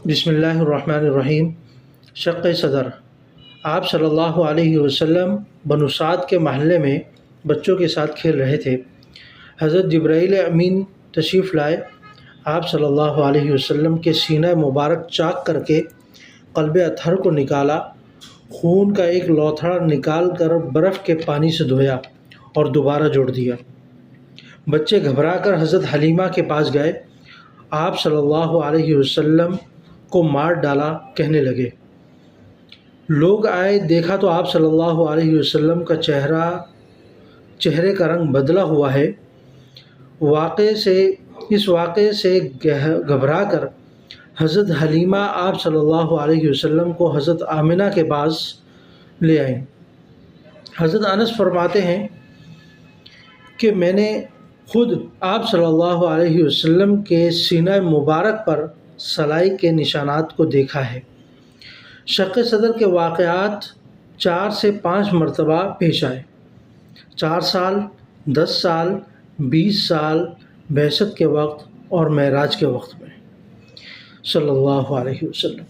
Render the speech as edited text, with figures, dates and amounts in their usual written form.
بسم اللہ الرحمن الرحیم۔ شق صدر۔ آپ صلی اللہ علیہ وسلم بنو سعد کے محلے میں بچوں کے ساتھ کھیل رہے تھے۔ حضرت جبرائیل امین تشریف لائے۔ آپ صلی اللہ علیہ وسلم کے سینہ مبارک چاک کر کے قلب اطہر کو نکالا، خون کا ایک لوتھڑا نکال کر برف کے پانی سے دھویا اور دوبارہ جوڑ دیا۔ بچے گھبرا کر حضرت حلیمہ کے پاس گئے۔ آپ صلی اللہ علیہ وسلم کو مار ڈالا، کہنے لگے۔ لوگ آئے، دیکھا تو آپ صلی اللہ علیہ وسلم کا چہرے کا رنگ بدلا ہوا ہے۔ اس واقعے سے گھبرا کر حضرت حلیمہ آپ صلی اللہ علیہ وسلم کو حضرت آمنہ کے پاس لے آئیں۔ حضرت انس فرماتے ہیں کہ میں نے خود آپ صلی اللہ علیہ وسلم کے سینہ مبارک پر سلائی کے نشانات کو دیکھا ہے۔ شق صدر کے واقعات 4 سے 5 مرتبہ پیش آئے: 4 سال، 10 سال، 20 سال، بعثت کے وقت اور معراج کے وقت میں، صلی اللہ علیہ وسلم۔